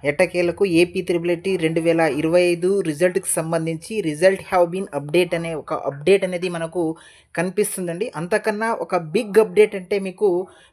ఎట్టకేలకు AP triple IT 2025 రిజల్ట్‌కి సంబంధించి result have been update అనే ఒక అప్డేట్ అనేది మనకు కనిపిస్తుందండి. అంతకన్నా ఒక బిగ్ అప్డేట్ అంటే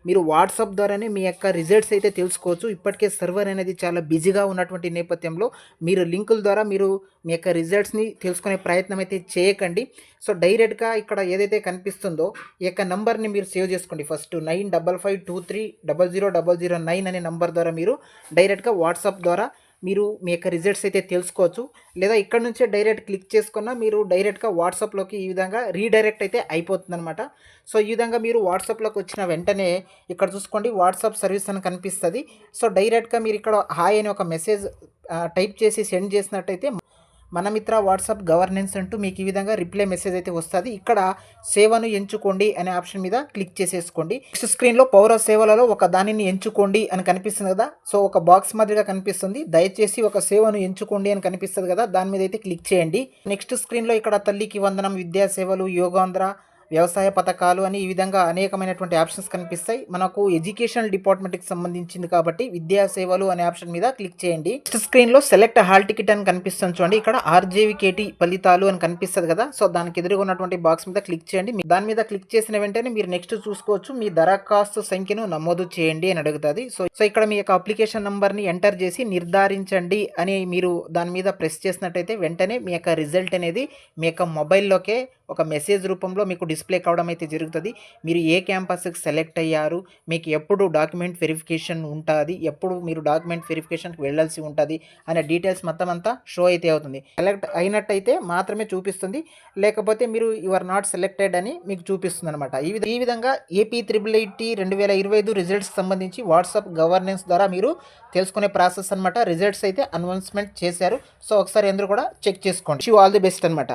మీరు వాట్సాప్ ద్వారానే మీ యొక్క రిజల్ట్స్ అయితే తెలుసుకోవచ్చు. ఇప్పటికే సర్వర్ అనేది చాలా బిజీగా ఉన్నటువంటి నేపథ్యంలో మీరు లింకుల ద్వారా మీరు మీ యొక్క రిజల్ట్స్‌ని తెలుసుకునే ప్రయత్నం అయితే చేయకండి. సో, డైరెక్ట్‌గా ఇక్కడ ఏదైతే కనిపిస్తుందో ఈ యొక్క నంబర్‌ని మీరు సేవ్ చేసుకోండి. ఫస్ట్ 9552300009 అనే నంబర్ ద్వారా మీరు డైరెక్ట్‌గా వాట్సాప్ ద్వారా మీరు మీ యొక్క రిజల్ట్స్ అయితే తెలుసుకోవచ్చు. లేదా ఇక్కడ నుంచే డైరెక్ట్ క్లిక్ చేసుకున్నా మీరు డైరెక్ట్‌గా వాట్సాప్‌లోకి ఈ విధంగా రీడైరెక్ట్ అయితే అయిపోతుందనమాట. సో, ఈ విధంగా మీరు వాట్సాప్‌లోకి వచ్చిన వెంటనే ఇక్కడ చూసుకోండి వాట్సాప్ సర్వీస్ అని కనిపిస్తది. సో, డైరెక్ట్‌గా మీరు ఇక్కడ హాయ్ అని ఒక మెసేజ్ టైప్ చేసి సెండ్ చేసినట్టయితే మన మిత్ర వాట్సాప్ గవర్నెన్స్ అంటూ మీకు ఈ విధంగా రిప్లై మెసేజ్ అయితే వస్తుంది. ఇక్కడ సేవను ఎంచుకోండి అనే ఆప్షన్ మీద క్లిక్ చేసేసుకోండి. నెక్స్ట్ స్క్రీన్లో పౌర సేవలలో ఒక దానిని ఎంచుకోండి అని కనిపిస్తుంది కదా. సో, ఒక బాక్స్ మాదిరిగా కనిపిస్తుంది. దయచేసి ఒక సేవను ఎంచుకోండి అని కనిపిస్తుంది కదా, దాని మీద అయితే క్లిక్ చేయండి. నెక్స్ట్ స్క్రీన్లో ఇక్కడ తల్లికి వందనం, విద్యా సేవలు, యోగాంధ్ర, వ్యవసాయ పథకాలు అని ఈ విధంగా అనేకమైనటువంటి ఆప్షన్స్ కనిపిస్తాయి. మనకు ఎడ్యుకేషనల్ డిపార్ట్మెంట్కి సంబంధించింది కాబట్టి విద్యా సేవలు అనే ఆప్షన్ మీద క్లిక్ చేయండి. నెక్స్ట్ స్క్రీన్లో సెలెక్ట్ హాల్ టికెట్ అని కనిపిస్తుంది చూడండి. ఇక్కడ ఆర్జేవికేటి ఫలితాలు అని కనిపిస్తుంది కదా. సో, దానికి ఎదురుగా ఉన్నటువంటి బాక్స్ మీద క్లిక్ చేయండి. దాని మీద క్లిక్ చేసిన వెంటనే మీరు నెక్స్ట్ చూసుకోవచ్చు మీ దరఖాస్తు సంఖ్యను నమోదు చేయండి అని అడుగుతుంది. సో ఇక్కడ మీ యొక్క అప్లికేషన్ నంబర్ని ఎంటర్ చేసి నిర్ధారించండి అని మీరు దాని మీద ప్రెస్ చేసినట్టయితే వెంటనే మీ యొక్క రిజల్ట్ అనేది మీ యొక్క మొబైల్లోకే ఒక మెసేజ్ రూపంలో మీకు డిస్ప్లే కావడం అయితే జరుగుతుంది. మీరు ఏ క్యాంపస్కి సెలెక్ట్ అయ్యారు, మీకు ఎప్పుడు డాక్యుమెంట్ వెరిఫికేషన్ ఉంటుంది, ఎప్పుడు మీరు డాక్యుమెంట్ వెరిఫికేషన్కి వెళ్ళాల్సి ఉంటుంది అనే డీటెయిల్స్ మొత్తం అంతా షో అయితే అవుతుంది. సెలెక్ట్ అయినట్టయితే మాత్రమే చూపిస్తుంది, లేకపోతే మీరు యు ఆర్ నాట్ సెలెక్టెడ్ అని మీకు చూపిస్తుంది అనమాట. ఈ విధంగా ఏపీ త్రిబుల్ ఐటీ 2025 రిజల్ట్స్ సంబంధించి వాట్సాప్ గవర్నెన్స్ ద్వారా మీరు తెలుసుకునే ప్రాసెస్ అనమాట. రిజల్ట్స్ అయితే అనౌన్స్మెంట్ చేశారు. సో, ఒకసారి అందరూ కూడా చెక్ చేసుకోండి. ఆల్ ది బెస్ట్ అనమాట.